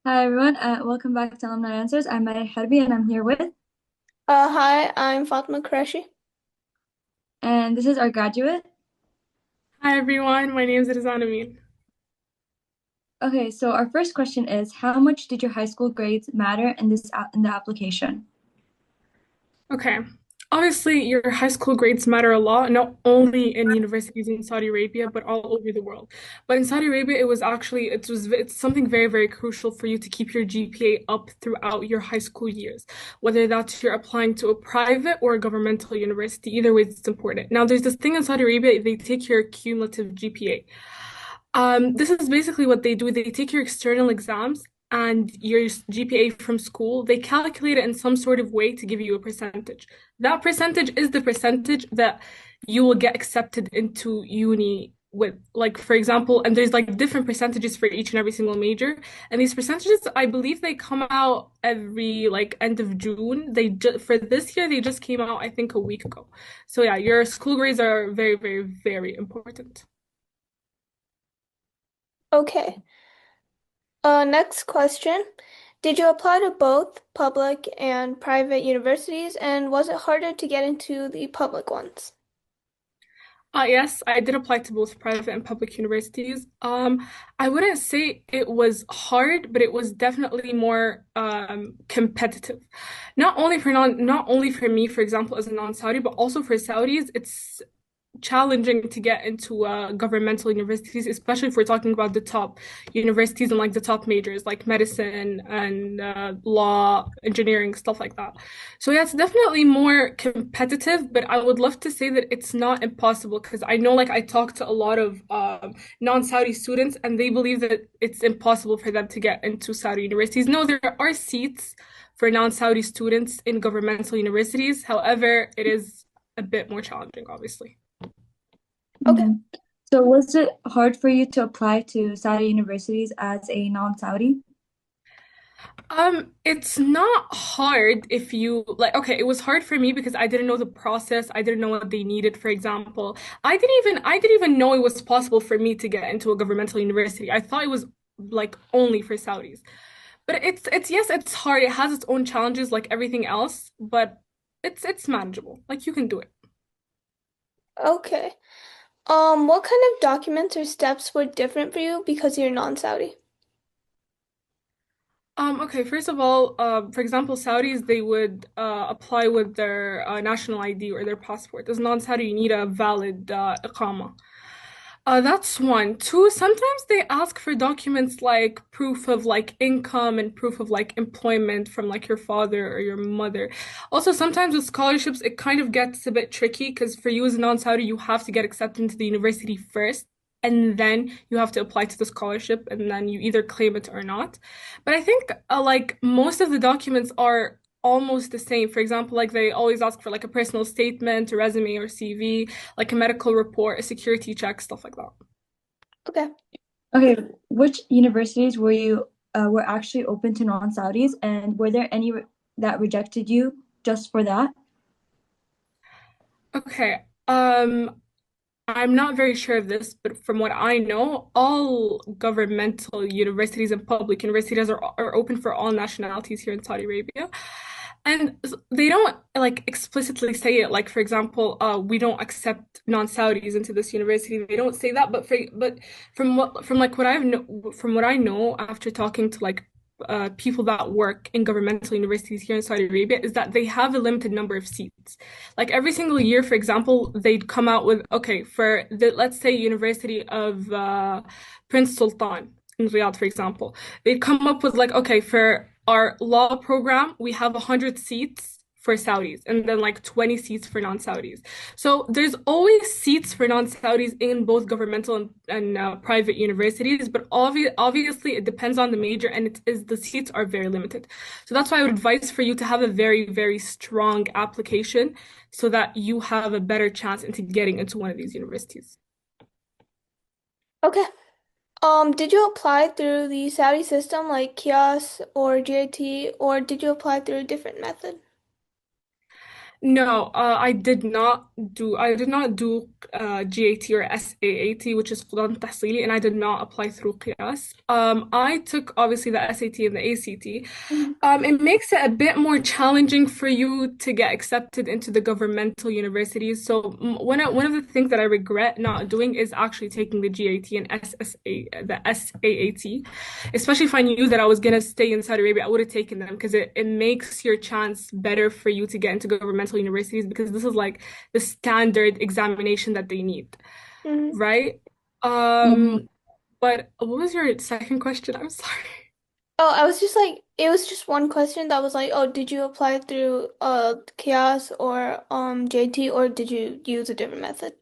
Hi everyone, welcome back to Alumni Answers. I'm Maya Harbi and I'm here with, Hi, I'm Fatma Qureshi. and this is our graduate. Hi everyone, my name is Rizana. Okay, so our first question is, how much did your high school grades matter in in the application? Okay. Obviously, your high school grades matter a lot, not only in universities in Saudi Arabia, but all over the world. But in Saudi Arabia, it's something very, very crucial for you to keep your GPA up throughout your high school years, whether that's you're applying to a private or a governmental university. Either way, it's important. Now, there's this thing in Saudi Arabia, they take your cumulative GPA. This is basically what they do. They take your external exams and your GPA from school. They calculate it in some sort of way to give you a percentage. That percentage is the percentage that you will get accepted into uni with. Like, for example, and there's like different percentages for each and every single major. And these percentages, I believe they come out every like end of June. For this year, they just came out, I think, a week ago. So yeah, your school grades are very, very, very important. Okay. Next question. Did you apply to both public and private universities, and was it harder to get into the public ones? Yes, I did apply to both private and public universities. I wouldn't say it was hard, but it was definitely more competitive. Not only for me, for example, as a non-Saudi, but also for Saudis, it's challenging to get into governmental universities, especially if we're talking about the top universities and like the top majors like medicine and law, engineering, stuff like that. So yeah, it's definitely more competitive, but I would love to say that it's not impossible because I know like I talked to a lot of non-Saudi students and they believe that it's impossible for them to get into Saudi universities. No, there are seats for non-Saudi students in governmental universities. However, it is a bit more challenging, obviously. Okay. Mhm. So was it hard for you to apply to Saudi universities as a non-Saudi? It's not hard if you like, okay, it was hard for me because I didn't know the process. I didn't know what they needed, for example. I didn't even know it was possible for me to get into a governmental university. I thought it was like only for Saudis. But it's yes, it's hard. It has its own challenges like everything else, but it's manageable. Like you can do it. Okay. What kind of documents or steps were different for you because you're non-Saudi? Okay, first of all, for example, Saudis, they would apply with their national ID or their passport. As non-Saudi, you need a valid iqama. That's one. Two, sometimes they ask for documents like proof of like income and proof of like employment from like your father or your mother. Also, sometimes with scholarships, it kind of gets a bit tricky because for you as a non-Saudi, you have to get accepted into the university first, and then you have to apply to the scholarship, and then you either claim it or not. But I think like most of the documents are almost the same. For example, like they always ask for like a personal statement, a resume or CV, like a medical report, a security check, stuff like that. Okay. Okay, which universities were actually open to non-Saudis, and were there any that rejected you just for that? Okay. I'm not very sure of this, but from what I know, all governmental universities and public universities are open for all nationalities here in Saudi Arabia. And they don't like explicitly say it. Like, for example, we don't accept non-Saudis into this university. They don't say that, but from like what I've know from what I know after talking to like people that work in governmental universities here in Saudi Arabia is that they have a limited number of seats. Like every single year, for example, they'd come out with, okay, for the, let's say, University of Prince Sultan in Riyadh, for example, they'd come up with like, okay, for our law program, we have 100 seats for Saudis and then like 20 seats for non-Saudis. So there's always seats for non-Saudis in both governmental and private universities, but obviously it depends on the major and the seats are very limited. So that's why I would advise for you to have a very, very strong application so that you have a better chance into getting into one of these universities. Okay. Did you apply through the Saudi system like KIOS or GIT, or did you apply through a different method? No, I did not do GAT or SAAT, which is قدرات تحصيلي, and I did not apply through قياس. I took obviously the SAT and the ACT. It makes it a bit more challenging for you to get accepted into the governmental universities. So one of the things that I regret not doing is actually taking the GAT and the SAAT. Especially if I knew that I was gonna stay in Saudi Arabia, I would have taken them because it makes your chance better for you to get into governmental universities because this is like the standard examination that they need, Hmm. right? Mhm. But what was your second question? I'm sorry. Oh, I was just like, it was just one question that was like, oh, did you apply through Chaos or JT, or did you use a different method?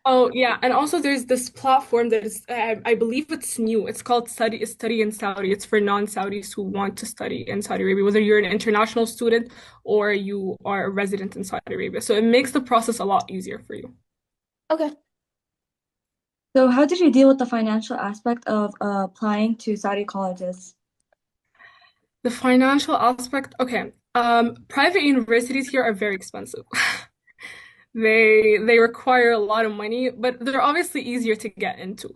Oh yeah, and also there's this platform that is, I believe it's new. It's called Study in Saudi. It's for non-Saudis who want to study in Saudi Arabia, whether you're an international student or you are a resident in Saudi Arabia. So it makes the process a lot easier for you. Okay. So how did you deal with the financial aspect of applying to Saudi colleges? The financial aspect, okay. Private universities here are very expensive. They require a lot of money, but they're obviously easier to get into.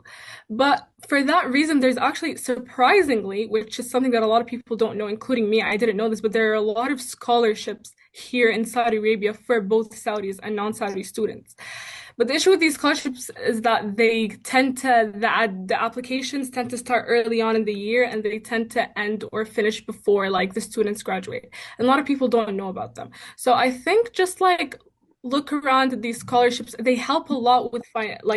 But for that reason, there's actually surprisingly, which is something that a lot of people don't know, including me, I didn't know this, but there are a lot of scholarships here in Saudi Arabia for both Saudis and non-Saudi students. But the issue with these scholarships is that the applications tend to start early on in the year and they tend to end or finish before like the students graduate. And a lot of people don't know about them. So I think just like look around at these scholarships. They help a lot with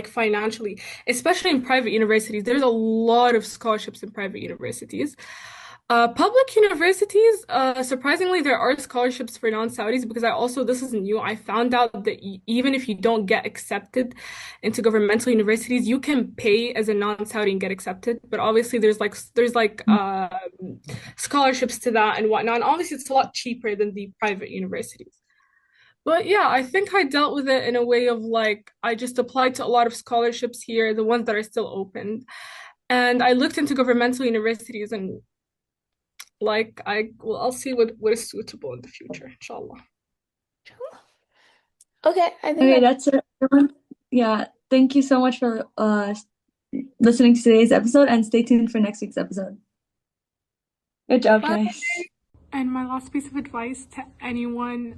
financially, especially in private universities. There's a lot of scholarships in private universities. Public universities, surprisingly, there are scholarships for non-Saudis because this is new. I found out that even if you don't get accepted into governmental universities, you can pay as a non-Saudi and get accepted. But obviously, there's scholarships to that and whatnot. And obviously, it's a lot cheaper than the private universities. But yeah, I think I dealt with it in a way of like I just applied to a lot of scholarships here, the ones that are still open. And I looked into governmental universities and I'll see what is suitable in the future, inshallah. Okay, I think Okay, that. that's it, everyone. Yeah, thank you so much for listening to today's episode and stay tuned for next week's episode. Good job, Bye. guys. And my last piece of advice to anyone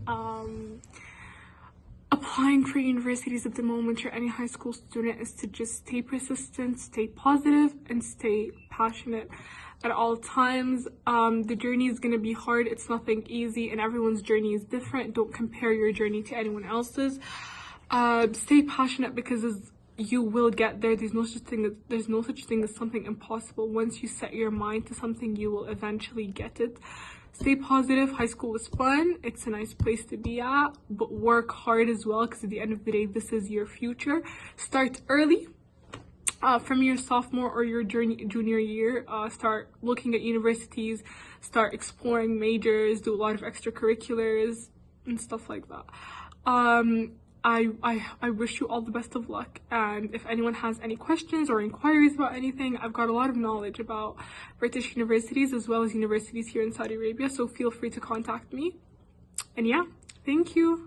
applying for universities at the moment or any high school student is to just stay persistent, stay positive, and stay passionate at all times. The journey is going to be hard. It's nothing easy, and everyone's journey is different. Don't compare your journey to anyone else's. Stay passionate because you will get there. There's no such thing as something impossible. Once you set your mind to something, you will eventually get it. Stay positive. High school is fun. It's a nice place to be at, but work hard as well because at the end of the day, this is your future. Start early. From your sophomore or your junior year, start looking at universities, start exploring majors, do a lot of extracurriculars and stuff like that. I wish you all the best of luck, and if anyone has any questions or inquiries about anything, I've got a lot of knowledge about British universities as well as universities here in Saudi Arabia, so feel free to contact me. And yeah, thank you.